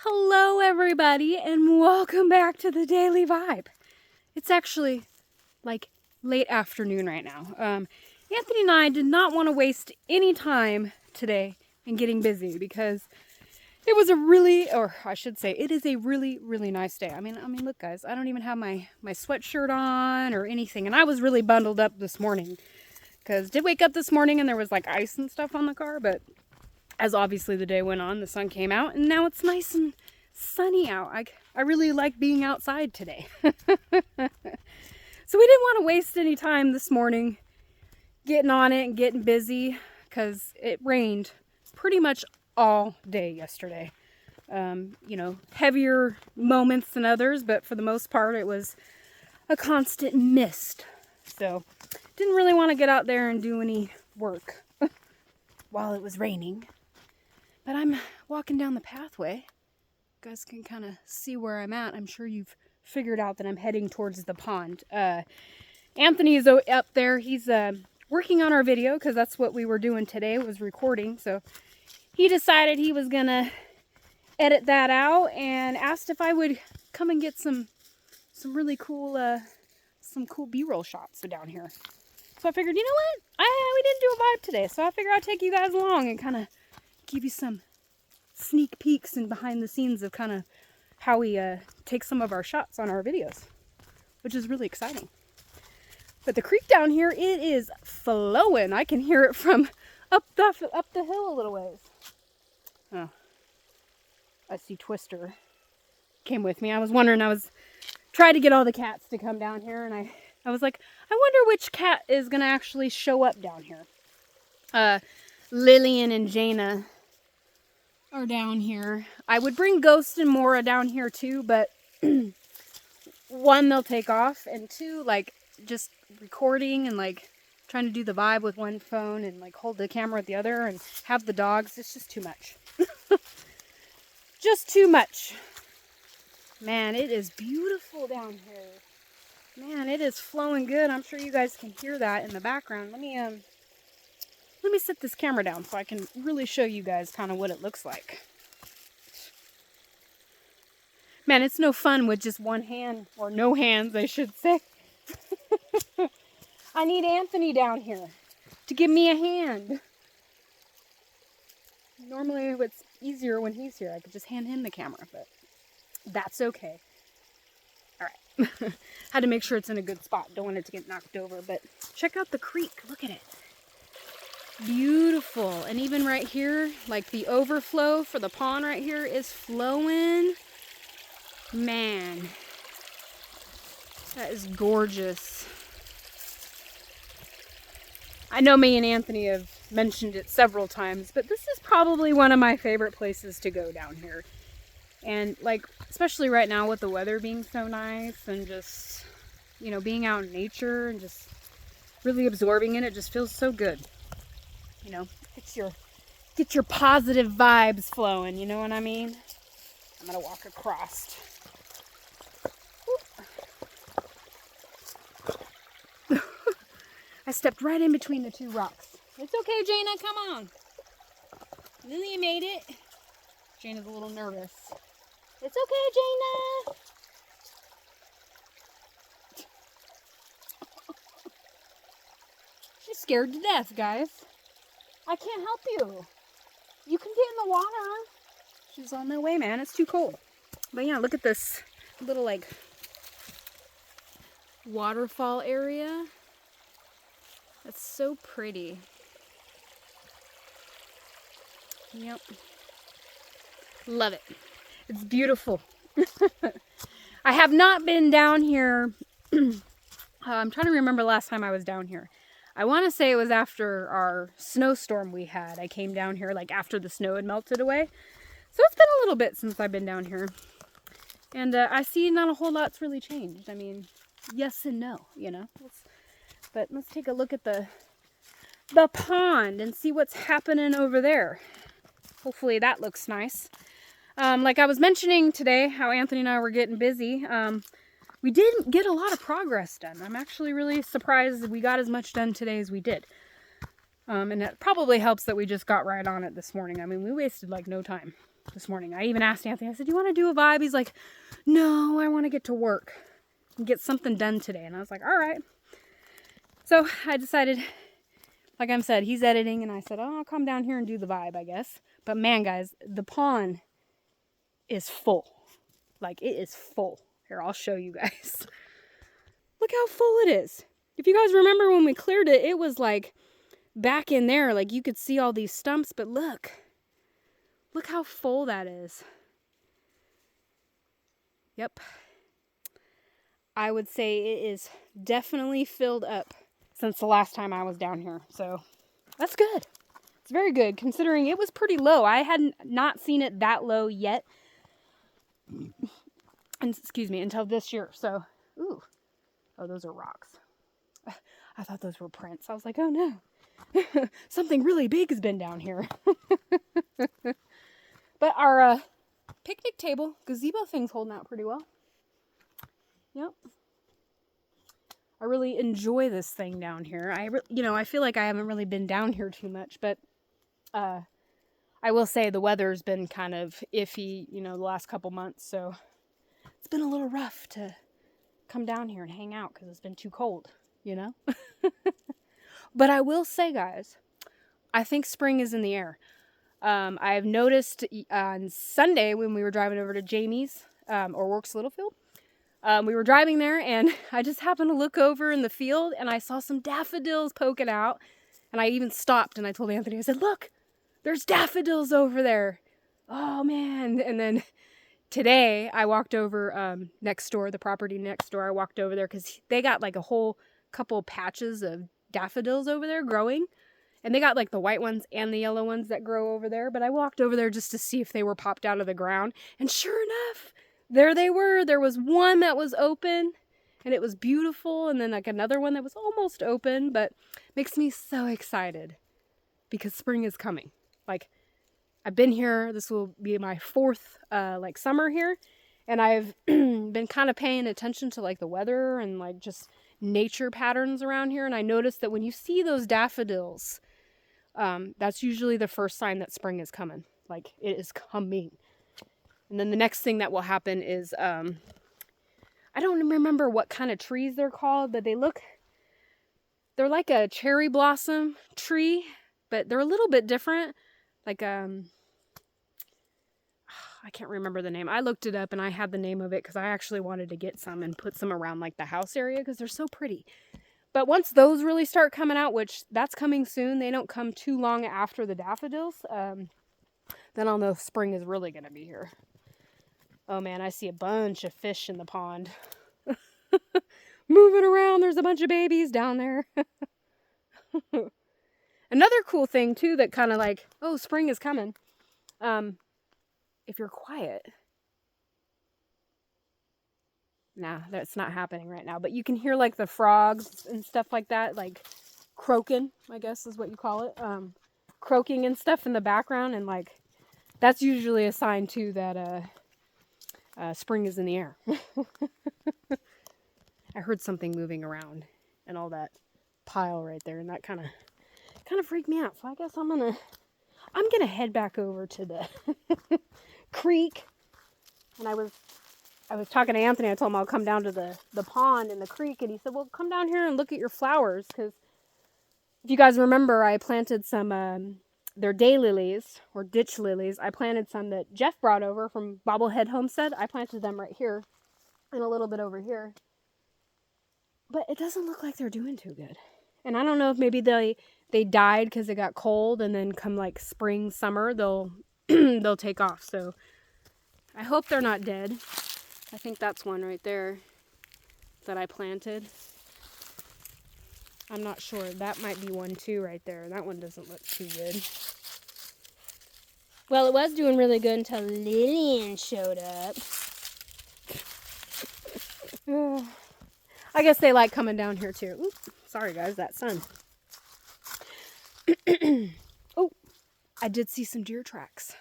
Hello everybody and welcome back to the Daily Vibe. It's actually like late afternoon right now. Anthony and I did not want to waste any time today in getting busy because it was a really, or I should say, it is a really, really nice day. I mean, look guys, I don't even have my sweatshirt on or anything, and I was really bundled up this morning because I did wake up this morning and there was like ice and stuff on the car, but as obviously the day went on, the sun came out and now it's nice and sunny out. I really like being outside today. So we didn't want to waste any time this morning getting on it and getting busy because it rained pretty much all day yesterday. Heavier moments than others, but for the most part it was a constant mist. So didn't really want to get out there and do any work while it was raining. But I'm walking down the pathway. You guys can kind of see where I'm at. I'm sure you've figured out that I'm heading towards the pond. Anthony is up there. He's working on our video because that's what we were doing today, was recording. So he decided he was going to edit that out and asked if I would come and get some really cool, some cool B-roll shots down here. So I figured, you know what? We didn't do a vibe today. So I figured I'd take you guys along and kind of give you some sneak peeks and behind the scenes of kind of how we take some of our shots on our videos, which is really exciting. But the creek down here, it is flowing. I can hear it from up the hill a little ways. Oh, I see Twister came with me. I was wondering, I was trying to get all the cats to come down here, and I was like, I wonder which cat is going to actually show up down here. Lillian and Jaina are down here. I would bring Ghost and Mora down here too, but one, they'll take off, and two, like just recording and like trying to do the vibe with one phone and like hold the camera with the other and have the dogs, it's just too much. Just too much. Man, it is beautiful down here. Man, it is flowing good. I'm sure you guys can hear that in the background. Let me set this camera down so I can really show you guys kind of what it looks like. Man, it's no fun with just one hand, or no hands, I should say. I need Anthony down here to give me a hand. Normally it's easier when he's here. I could just hand him the camera, but that's okay. All right. Had to make sure it's in a good spot. Don't want it to get knocked over, but check out the creek. Look at it. Beautiful. And even right here, like the overflow for the pond right here is flowing. Man, that is gorgeous. I know me and Anthony have mentioned it several times, but this is probably one of my favorite places to go down here. And like, especially right now with the weather being so nice and just, being out in nature and just really absorbing it, it just feels so good. Get your positive vibes flowing, you know what I mean? I'm gonna walk across. I stepped right in between the two rocks. It's okay, Jaina, come on. Lily made it. Jaina's a little nervous. It's okay, Jaina. She's scared to death, guys. I can't help you. You can get in the water. She's on the way, man. It's too cold. But yeah, look at this little like waterfall area. That's so pretty. Yep. Love it. It's beautiful. I have not been down here. I'm trying to remember last time I was down here. I want to say it was after our snowstorm we had. I came down here like after the snow had melted away. So it's been a little bit since I've been down here. And I see not a whole lot's really changed. I mean, yes and no, But let's take a look at the pond and see what's happening over there. Hopefully that looks nice. Like I was mentioning today, how Anthony and I were getting busy. We didn't get a lot of progress done. I'm actually really surprised that we got as much done today as we did. And that probably helps that we just got right on it this morning. I mean, we wasted like no time. this morning. I even asked Anthony, I said, do you want to do a vibe? He's like, no, I want to get to work and get something done today. And I was like, all right. So I decided, like I said, he's editing, and I said, oh, I'll come down here and do the vibe, I guess. But man, guys, the pond is full. Like, it is full. Here, I'll show you guys. Look how full it is. If you guys remember when we cleared it, it was like back in there, like you could see all these stumps, but look how full that is. Yep. I would say it is definitely filled up since the last time I was down here. So that's good. It's very good considering it was pretty low. I had not seen it that low yet. And excuse me, until this year. So, ooh. Oh, those are rocks. I thought those were prints. I was like, oh no. Something really big has been down here. But our picnic table, gazebo thing's holding out pretty well. Yep. I really enjoy this thing down here. I feel like I haven't really been down here too much, but I will say the weather's been kind of iffy, the last couple months, so it's been a little rough to come down here and hang out because it's been too cold, But I will say, guys, I think spring is in the air. I've noticed on Sunday when we were driving over to Jamie's, or Works Littlefield, we were driving there and I just happened to look over in the field and I saw some daffodils poking out, and I even stopped and I told Anthony, I said, look, there's daffodils over there. Oh man. And then today I walked over next door, the property next door. I walked over there because they got like a whole couple patches of daffodils over there growing. And they got like the white ones and the yellow ones that grow over there. But I walked over there just to see if they were popped out of the ground. And sure enough, there they were. There was one that was open and it was beautiful. And then like another one that was almost open, but makes me so excited because spring is coming. Like, I've been here. This will be my fourth summer here. And I've been kind of paying attention to like the weather and like just nature patterns around here. And I noticed that when you see those daffodils, that's usually the first sign that spring is coming. Like, it is coming. And then the next thing that will happen is, I don't remember what kind of trees they're called, but they're like a cherry blossom tree, but they're a little bit different. Like, I can't remember the name. I looked it up and I had the name of it because I actually wanted to get some and put some around like the house area because they're so pretty. But once those really start coming out, which that's coming soon, they don't come too long after the daffodils, then I'll know spring is really going to be here. Oh man, I see a bunch of fish in the pond. Moving around, there's a bunch of babies down there. Another cool thing too that kind of like, oh, spring is coming. If you're quiet. Nah, that's not happening right now. But you can hear like the frogs and stuff like that, like croaking, I guess is what you call it. Croaking and stuff in the background. And like, that's usually a sign too that spring is in the air. I heard something moving around and all that pile right there. And that kind of freaked me out. So I guess I'm gonna head back over to the creek. And I was talking to Anthony. I told him I'll come down to the pond and the creek, and he said, well, come down here and look at your flowers, because if you guys remember, I planted some they're daylilies or ditch lilies. I planted some that Jeff brought over from Bobblehead Homestead. I planted them right here and a little bit over here, but it doesn't look like they're doing too good. And I don't know if maybe they died because it got cold, and then come like spring, summer, they'll take off. So I hope they're not dead. I think that's one right there that I planted. I'm not sure. That might be one too right there. That one doesn't look too good. Well, it was doing really good until Lillian showed up. I guess they like coming down here too. Oops, sorry guys, that sun. Oh, I did see some deer tracks.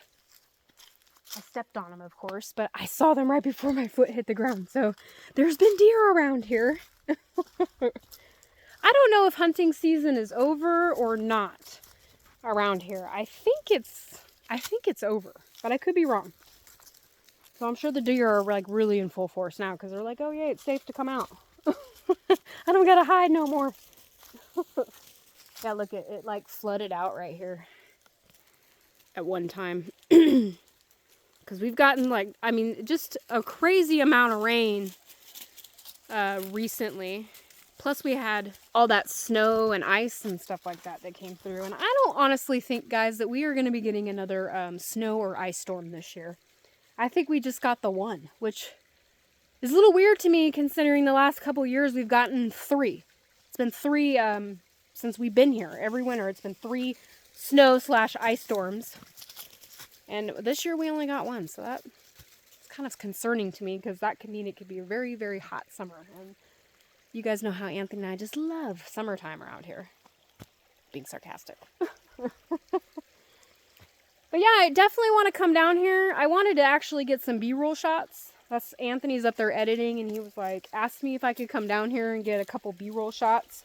I stepped on them, of course, but I saw them right before my foot hit the ground. So there's been deer around here. I don't know if hunting season is over or not around here. I think it's over. but I could be wrong. So I'm sure the deer are like really in full force now because they're like, oh yeah, it's safe to come out. I don't gotta hide no more. Yeah, look, it like flooded out right here at one time. Because we've gotten like, I mean, just a crazy amount of rain recently. Plus we had all that snow and ice and stuff like that that came through. And I don't honestly think, guys, that we are going to be getting another snow or ice storm this year. I think we just got the one, which is a little weird to me considering the last couple years we've gotten 3. It's been 3 since we've been here. Every winter it's been 3 snow/ice storms. And this year we only got 1, so that's kind of concerning to me because that could mean it could be a very, very hot summer. And you guys know how Anthony and I just love summertime around here. Being sarcastic. But yeah, I definitely want to come down here. I wanted to actually get some B-roll shots. That's Anthony's up there editing, and he was like, asked me if I could come down here and get a couple B-roll shots.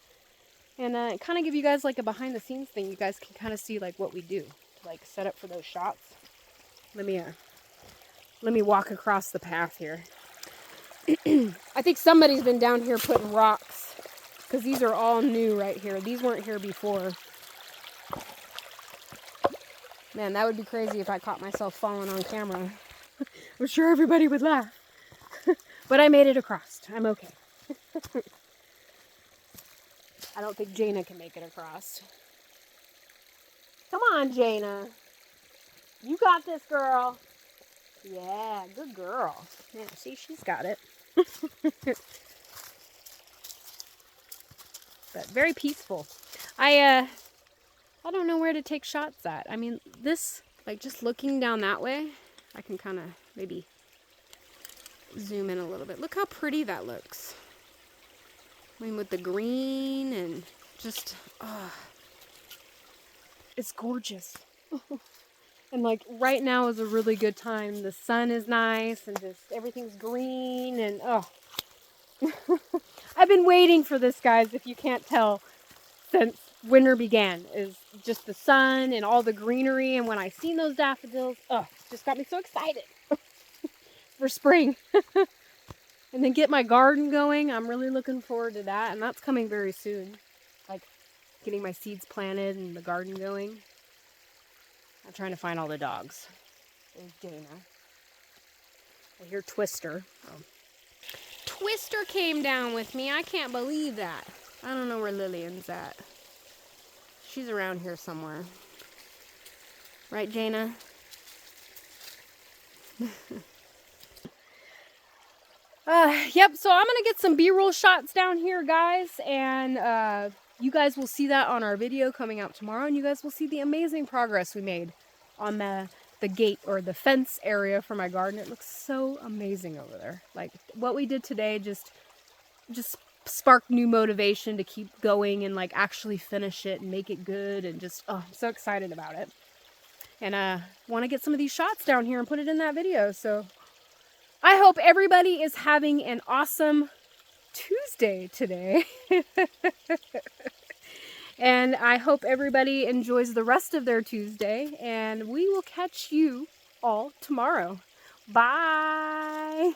And kind of give you guys like a behind-the-scenes thing. You guys can kind of see like what we do to like set up for those shots. Let me walk across the path here. I think somebody's been down here putting rocks because these are all new right here. These weren't here before. Man, that would be crazy if I caught myself falling on camera. I'm sure everybody would laugh. But I made it across. I'm okay. I don't think Jaina can make it across. Come on, Jaina. You got this, girl. Yeah, good girl. Yeah, see, she's got it. But very peaceful. I don't know where to take shots at. I mean, this, like, just looking down that way, I can kind of maybe zoom in a little bit. Look how pretty that looks. I mean, with the green and just, it's gorgeous. And like right now is a really good time. The sun is nice and just everything's green and I've been waiting for this, guys, if you can't tell, since winter began. Is just the sun and all the greenery, and when I seen those daffodils, just got me so excited for spring. And then get my garden going. I'm really looking forward to that, and that's coming very soon. Like getting my seeds planted and the garden going. I'm trying to find all the dogs. There's Dana. I hear Twister. Oh. Twister came down with me. I can't believe that. I don't know where Lillian's at. She's around here somewhere. Right, Jaina? Yep, so I'm going to get some B-roll shots down here, guys. And you guys will see that on our video coming out tomorrow. And you guys will see the amazing progress we made on the gate or the fence area for my garden. It looks so amazing over there. Like, what we did today just sparked new motivation to keep going and like actually finish it and make it good, and just I'm so excited about it. And want to get some of these shots down here and put it in that video. So I hope everybody is having an awesome Tuesday today. And I hope everybody enjoys the rest of their Tuesday, and we will catch you all tomorrow. Bye.